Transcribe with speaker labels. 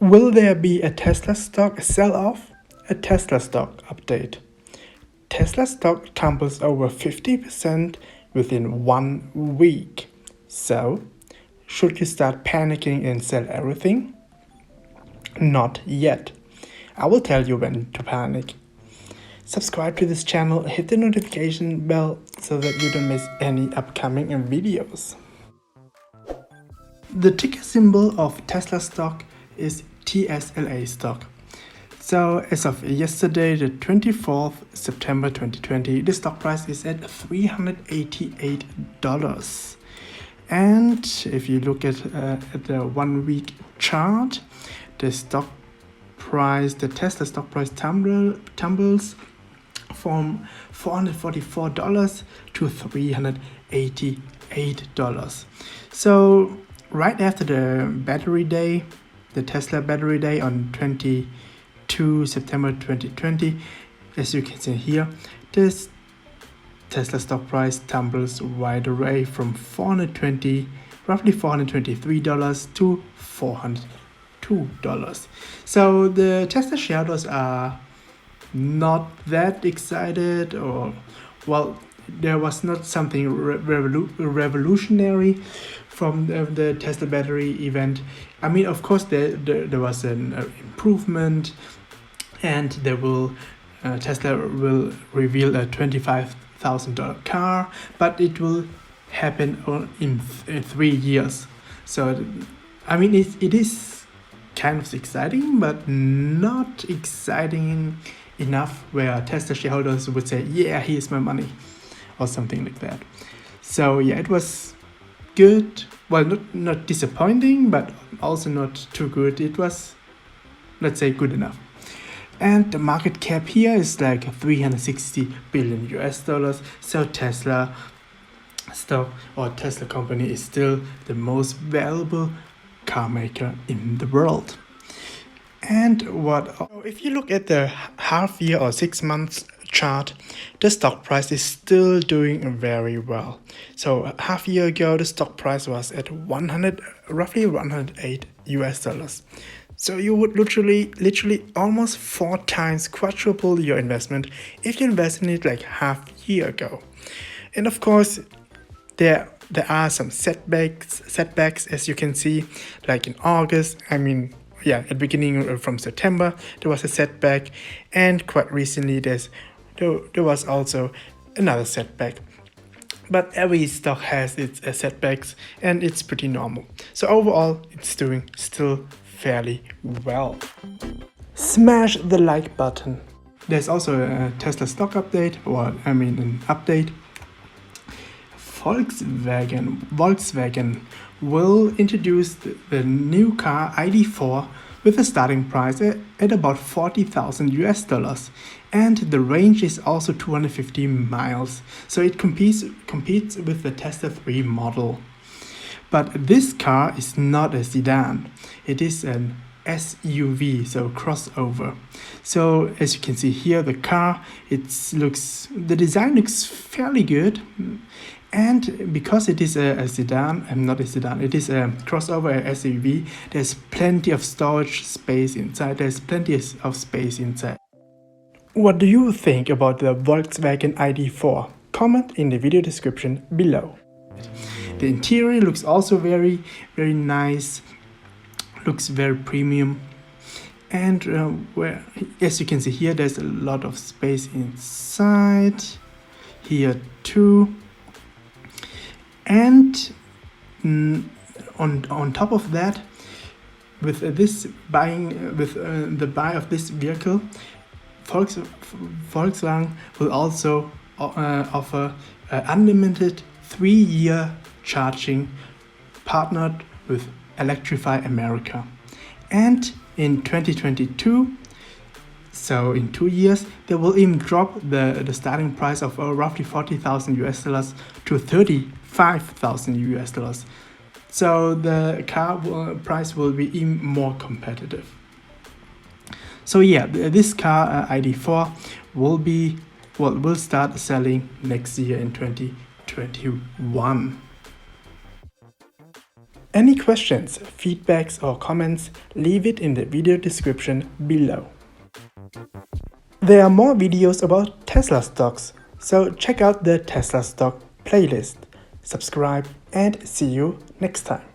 Speaker 1: Will there be a Tesla stock sell-off? A Tesla stock update. Tesla stock tumbles over 50% within 1 week. So, should you start panicking and sell everything? Not yet. I will tell you when to panic. Subscribe to this channel, hit the notification bell so that you don't miss any upcoming videos. The ticker symbol of Tesla stock is tsla stock. So as of yesterday, the 24th September 2020, the stock price is at $388. And if you look at the 1 week chart, the Tesla stock price tumbles from $444 to $388. So right after the battery day, the Tesla battery day on 22 September 2020, as you can see here, this Tesla stock price tumbles right away from roughly $423 to $402. So the Tesla shareholders are not that excited, or well, there was not something revolutionary from the Tesla battery event. I mean, of course, there was an improvement, and Tesla will reveal a $25,000 car, but it will happen in 3 years. So, I mean, it is kind of exciting, but not exciting enough where Tesla shareholders would say, yeah, here's my money, or something like that. So yeah, it was good. Well, not disappointing, but also not too good. It was, let's say, good enough. And the market cap here is like 360 billion US dollars. So Tesla stock or Tesla company is still the most valuable car maker in the world. And if you look at the half year or 6 months chart, the stock price is still doing very well. So half year ago, the stock price was at roughly 108 US dollars. So you would literally almost 4 times quadruple your investment if you invest in it like half year ago. And of course, there are some setbacks, as you can see, like in August. At the beginning from September, there was a setback, and quite recently there was also another setback. But every stock has its setbacks, and it's pretty normal. So overall, it's doing still fairly well. Smash the like button. There's also a Tesla stock update, an update. Volkswagen will introduce the new car ID.4 with a starting price at about 40,000 US dollars, and the range is also 250 miles. So it competes with the Tesla 3 model. But this car is not a sedan. It is an SUV, so crossover. So as you can see here, the design looks fairly good. And because it is a sedan, it is a crossover SUV, there's plenty of storage space inside, What do you think about the Volkswagen ID.4? Comment in the video description below. The interior looks also very, very nice, looks very premium. And as you can see here, there's a lot of space inside, here too. And on top of that, with the buy of this vehicle, Volkswagen will also offer unlimited 3-year charging, partnered with Electrify America. And in 2022, so in 2 years, they will even drop the starting price of roughly 40,000 US dollars to 35,000 US dollars. So the car price will be even more competitive. So yeah, this car ID.4 will start selling next year in 2021. Any questions, feedbacks or comments, leave it in the video description below. There are more videos about Tesla stocks, so check out the Tesla stock playlist. Subscribe and see you next time.